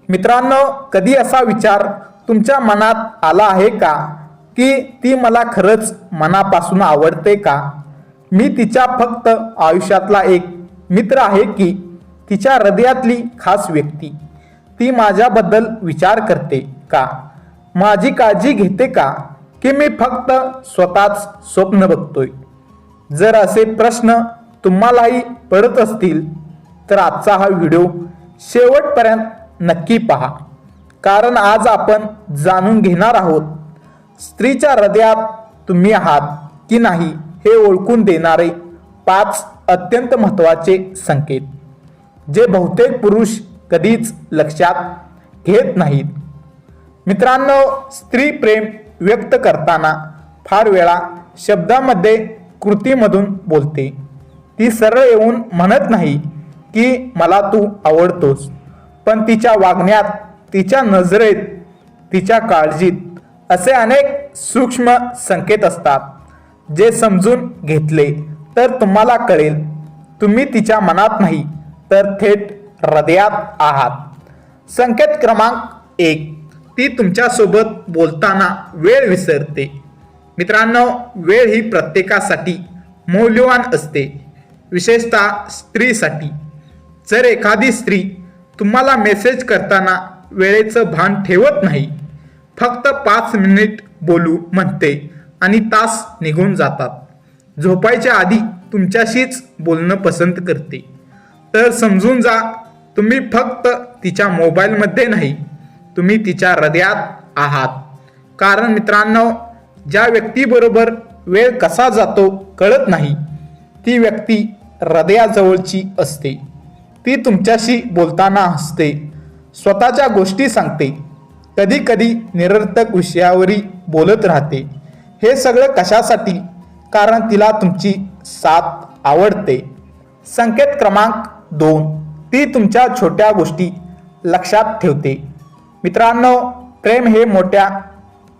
मित्रांनो, कधी असा विचार तुमच्या मनात आला आहे का की ती मला खरंच मनापासून आवडते का? मी तिच्या फक्त आयुष्यातला एक मित्र आहे की तिच्या हृदयातली खास व्यक्ती? ती माझ्याबद्दल विचार करते का? माझी काळजी घेते का? की मी फक्त स्वतःच स्वप्न बघतोय? जर असे प्रश्न तुम्हालाही पडत असतील तर आजचा हा व्हिडिओ शेवटपर्यंत नक्की पहा, कारण आज आपण जाणून घेणार आहोत स्त्रीच्या हृदयात तुम्ही आहात की नाही हे ओळखून देणारे 5 अत्यंत महत्त्वाचे संकेत, जे बहुतेक पुरुष कधीच लक्षात घेत नाहीत. मित्रांनो, स्त्री प्रेम व्यक्त करताना फार वेळा शब्दामध्ये कृतीमधून बोलते. ती सरळ येऊन म्हणत नाही की मला तू आवडतोस, पण तिच्या वागण्यात, तिच्या नजरेत, तिच्या काळजीत असे अनेक सूक्ष्म संकेत असतात, जे समजून घेतले तर तुम्हाला कळेल तुम्ही तिच्या मनात नाही तर थेट हृदयात आहात. संकेत क्रमांक 1, ती तुमच्यासोबत बोलताना वेळ विसरते. मित्रांनो, वेळ ही प्रत्येकासाठी मौल्यवान असते, विशेषतः स्त्रीसाठी. जर एखादी स्त्री तुम्हाला मेसेज करताना वेळेचं भान ठेवत नाही, फक्त 5 मिनिट बोलू म्हणते आणि तास निघून जातात, झोपायच्या आधी तुमच्याशीच बोलणं पसंत करते, तर समजून जा तुम्ही फक्त तिच्या मोबाईलमध्ये नाही, तुम्ही तिच्या हृदयात आहात. कारण मित्रांनो, ज्या व्यक्तीबरोबर वेळ कसा जातो कळत नाही, ती व्यक्ती हृदयाजवळची असते. ती तुमच्याशी बोलताना हसते, स्वतःच्या गोष्टी सांगते, कधी कधी निरर्थक विषयावरही बोलत राहते. हे सगळं कशासाठी? कारण तिला तुमची साथ आवडते. संकेत क्रमांक 2, ती तुमच्या छोट्या गोष्टी लक्षात ठेवते. मित्रांनो, प्रेम हे मोठ्या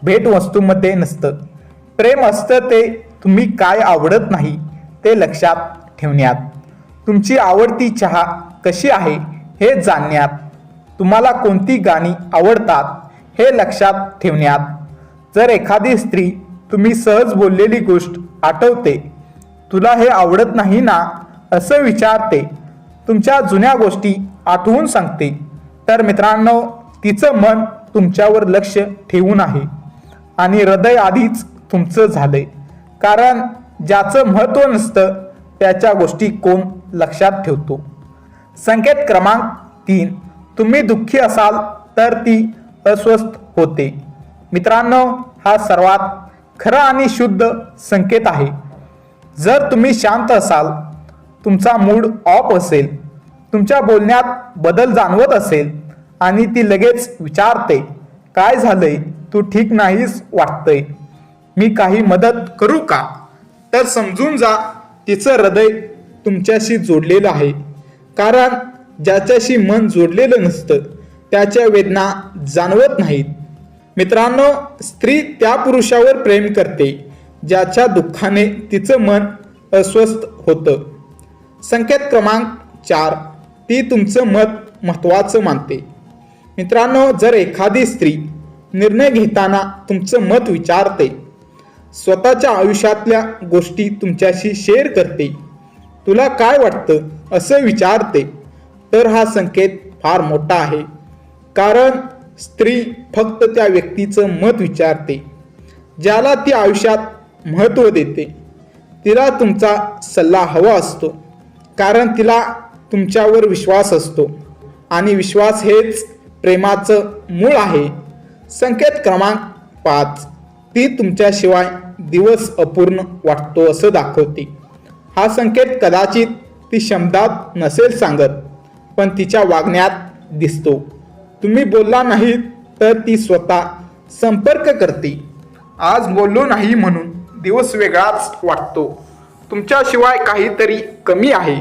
भेटवस्तूमध्ये नसतं. प्रेम असतं ते तुम्ही काय आवडत नाही ते लक्षात ठेवण्यात, तुमची आवडती चहा कशी आहे हे जाणण्यात, तुम्हाला कोणती गाणी आवडतात हे लक्षात ठेवण्यात. जर एखादी स्त्री तुम्ही सहज बोललेली गोष्ट आठवते, तुला हे आवडत नाही ना असं विचारते, तुमच्या जुन्या गोष्टी आठवून सांगते, तर मित्रांनो, तिचं मन तुमच्यावर लक्ष ठेवून आहे आणि हृदय आधीच तुमचं झालंय. कारण ज्याचं महत्त्व नसतं त्याच्या गोष्टी कोण लक्षात ठेवतो? संकेत क्रमांक 3, तुम्ही दुःखी असाल तर ती अस्वस्थ होते. मित्रांनो, हा सर्वात खरा आणि शुद्ध संकेत आहे. जर तुम्ही शांत असाल, तुमचा मूड ऑफ असेल, तुमच्या बोलण्यात बदल जाणवत असेल आणि ती लगेच विचारते, काय झालंय, तू ठीक नाहीस वाटतंय, मी काही मदत करू का? तर समजून जा तिचं हृदय तुमच्याशी जोडलेलं आहे. कारण ज्याच्याशी मन जोडलेलं नसतं त्याच्या वेदना जाणवत नाहीत. मित्रांनो, स्त्री त्या पुरुषावर प्रेम करते ज्याच्या दुःखाने तिचं मन अस्वस्थ होतं. संकेत क्रमांक 4, ती तुमचं मत महत्त्वाचं मानते. मित्रांनो, जर एखादी स्त्री निर्णय घेताना तुमचं मत विचारते, स्वतःच्या आयुष्यातल्या गोष्टी तुमच्याशी शेअर करते, तुला काय वाटतं असं विचारते, तर हा संकेत फार मोठा आहे. कारण स्त्री फक्त त्या व्यक्तीचं मत विचारते ज्याला ती आयुष्यात महत्त्व देते. तिला तुमचा सल्ला हवा असतो, कारण तिला तुमच्यावर विश्वास असतो आणि विश्वास हेच प्रेमाचं मूळ आहे. संकेत क्रमांक 5, ती तुमच्याशिवाय दिवस अपूर्ण वाटतो असं दाखवते. हा संकेत कदाचित ती शब्दात नसेल सांगत, पण तिच्या वागण्यात दिसतो. तुम्ही बोलला नाही तर ती स्वतः संपर्क करते. आज बोललो नाही म्हणून दिवस वेगळाच वाटतो, तुमच्याशिवाय काहीतरी कमी आहे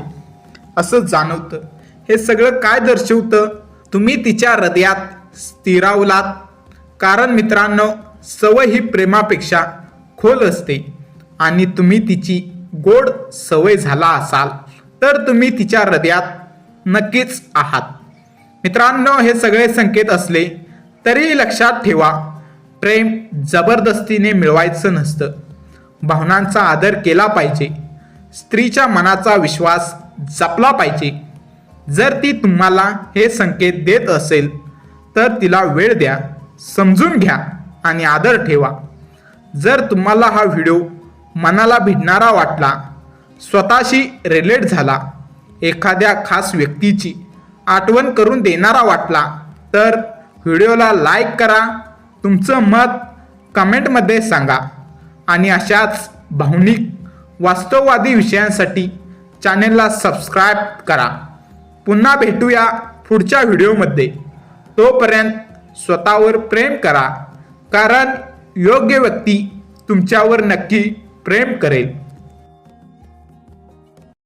असं जाणवतं. हे सगळं काय दर्शवतं? तुम्ही तिच्या हृदयात स्थिरावलात. कारण मित्रांनो, सवय ही प्रेमापेक्षा खोल असते आणि तुम्ही तिची गोड सवय झाला असाल तर तुम्ही तिच्या हृदयात नक्कीच आहात. मित्रांनो, हे सगळे संकेत असले तरी लक्षात ठेवा, प्रेम जबरदस्तीने मिळवायचं नसतं. भावनांचा आदर केला पाहिजे. स्त्रीच्या मनाचा विश्वास जपला पाहिजे. जर ती तुम्हाला हे संकेत देत असेल तर तिला वेळ द्या, समजून घ्या आणि आदर ठेवा. जर तुम्हाला हा व्हिडिओ मनाला भिडणारा वाटला, स्वतःशी रिलेट झाला, एखाद्या खास व्यक्तीची आठवण करून देणारा वाटला तर व्हिडिओला लाईक करा, तुमचं मत कमेंटमध्ये सांगा आणि अशाच भावनिक वास्तववादी विषयांसाठी चॅनेलला सबस्क्राईब करा. पुन्हा भेटूया पुढच्या व्हिडिओमध्ये. तोपर्यंत स्वतःवर प्रेम करा, कारण योग्य व्यक्ती तुमच्यावर नक्की प्रेम करेल.